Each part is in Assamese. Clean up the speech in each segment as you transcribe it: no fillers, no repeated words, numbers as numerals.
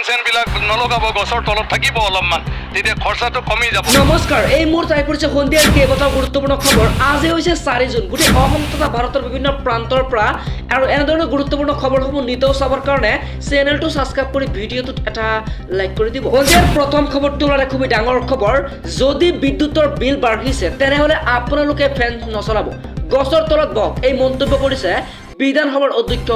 চেনবিলাক নলগাব, গছৰ তলত থাকিব অলপমান, তেতিয়া খৰচাটো কমি যাব। নমস্কাৰ, এই মুহূৰ্তত আহি পৰিছে সন্ধিয়াৰ কেইবাটাও গুৰুত্বপূৰ্ণ খবৰ। আজি হৈছে 4 জুন। গোটেই অসম তথা ভাৰতৰ বিভিন্ন প্ৰান্তৰ পৰা আৰু এনেধৰণৰ গুৰুত্বপূৰ্ণ খবৰসমূহ নিতৌ চাবৰ কাৰণে চেনেলটো ছাবস্ক্ৰাইব কৰি ভিডিঅ'টোত এটা লাইক কৰি দিব। সন্ধিয়াৰ প্ৰথম খবৰটো হ'ল খুবেই ডাঙৰ খবৰ। যদি বিদ্যুতৰ বিল বাঢ়িছে তেনেহ'লে আপোনালোকে ফেন নচলাব, গছৰ তলত বহক, এই মন্তব্য কৰিছে বিধানসভাৰ অধ্যক্ষ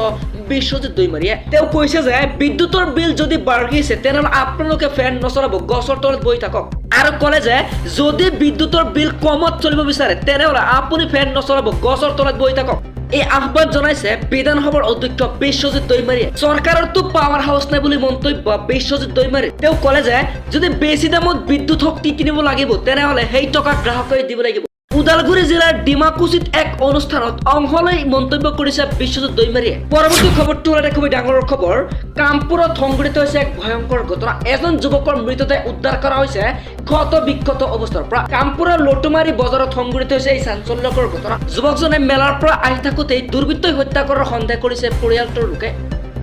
বিশ্বজিৎ দৈমাৰীয়ে। তেওঁ কৈছে যে বিদ্যুতৰ বিল যদি বাঢ়িছে তেনেহ'লে আপোনালোকে ফেন নচলাব, গছৰ তলত বহি থাকক, আৰু ক'লে যে যদি বিদ্যুতৰ বিল কমত চলিব বিচাৰে তেনেহ'লে আপুনি ফেন নচলাব, গছৰ তলত বহি থাকক। এই আহ্বান জনাইছে বিধানসভাৰ অধ্যক্ষ বিশ্বজিৎ দৈমাৰীয়ে। চৰকাৰতো পাৱাৰ হাউচ নাই বুলি মন্তব্য বিশ্বজিৎ দৈমাৰীৰ। তেওঁ ক'লে যে যদি বেছি দামত বিদ্যুৎ শক্তি কিনিব লাগিব তেনেহ'লে সেই টকা গ্ৰাহকে দিব লাগিব। ওদালগুৰি জিলাৰ ডিমাকুছিত এক অনুষ্ঠানত অংশ লৈ মন্তব্য কৰিছে বিশ্বজিৎ দৈমাৰীয়ে। পৰৱৰ্তী খবৰটো হ'ল খুবেই ডাঙৰ খবৰ। কামপুৰত সংঘটিত হৈছে এক ভয়ংকৰ ঘটনা। এজন যুৱকৰ মৃতদেহ উদ্ধাৰ কৰা হৈছে ক্ষত বিক্ষত অৱস্থাৰ পৰা। কামপুৰৰ লটুমাৰী বজাৰত সংঘটিত হৈছে এই চাঞ্চল্যকৰ ঘটনা। যুৱকজনে মেলাৰ পৰা আহি থাকোঁতেই দুৰ্বৃত্তই হত্যা কৰাৰ সন্দেহ কৰিছে পৰিয়ালটোৰ লোকে,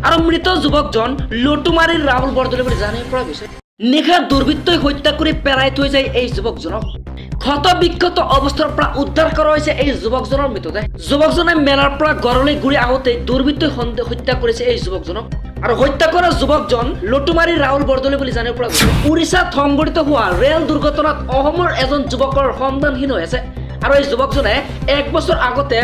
আৰু মৃত যুৱকজন লটুমাৰীৰ ৰাহুল বৰদলৈ বুলি জানিব পৰা গৈছে। নিশা দুৰ্বৃত্তই হত্যা কৰি পেলাই থৈ যায় এই যুৱকজনক। ক্ষত বিক্ষত অৱস্থাৰ পৰা উদ্ধাৰ কৰা হৈছে এই যুৱকজনৰ মৃতদেহ। যুৱকজনে মেলাৰ পৰা ঘৰলৈ ঘূৰি আহোঁতে দুৰ্বৃত্তই হত্যা কৰিছে এই যুৱকজনক, আৰু হত্যা কৰা যুৱকজন লটুমাৰীৰ ৰাহুল বৰদলৈ বুলি জানিব পৰা গৈছে। উৰিষ্যাত সংঘটিত হোৱা ৰেল দুৰ্ঘটনাত অসমৰ এজন যুৱকৰ সন্ধানহীন হৈ আছে, আৰু এই যুৱকজনে 1 বছৰ আগতে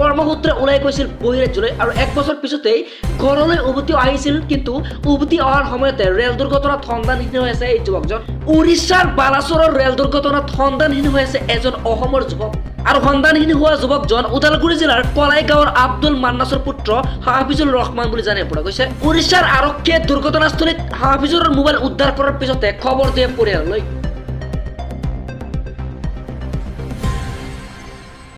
কৰ্মসূত্ৰে ওলাই গৈছিল বহিৰাজ্যলৈ, আৰু 1 বছৰ পিছতেই ঘৰলৈ উভতি আহিছিল। কিন্তু উভতি অহাৰ সময়তে ৰেল দুৰ্ঘটনাত সন্ধানহীন হৈ আছে এই যুৱকজন। উৰিষ্যাৰ বালাচৰৰ ৰেল দুৰ্ঘটনাত সন্ধানহীন হৈ আছে এজন অসমৰ যুৱক, আৰু সন্ধানহীন হোৱা যুৱকজন ওদালগুৰি জিলাৰ কলাই গাঁৱৰ আব্দুল মান্নাছৰ পুত্ৰ হাফিজুৰ ৰহমান বুলি জানিব পৰা গৈছে। উৰিষ্যাৰ আৰক্ষীয়ে দুৰ্ঘটনাস্থলীত হাফিজুৰৰ মোবাইল উদ্ধাৰ কৰাৰ পিছতে খবৰ দিয়ে পৰিয়াললৈ।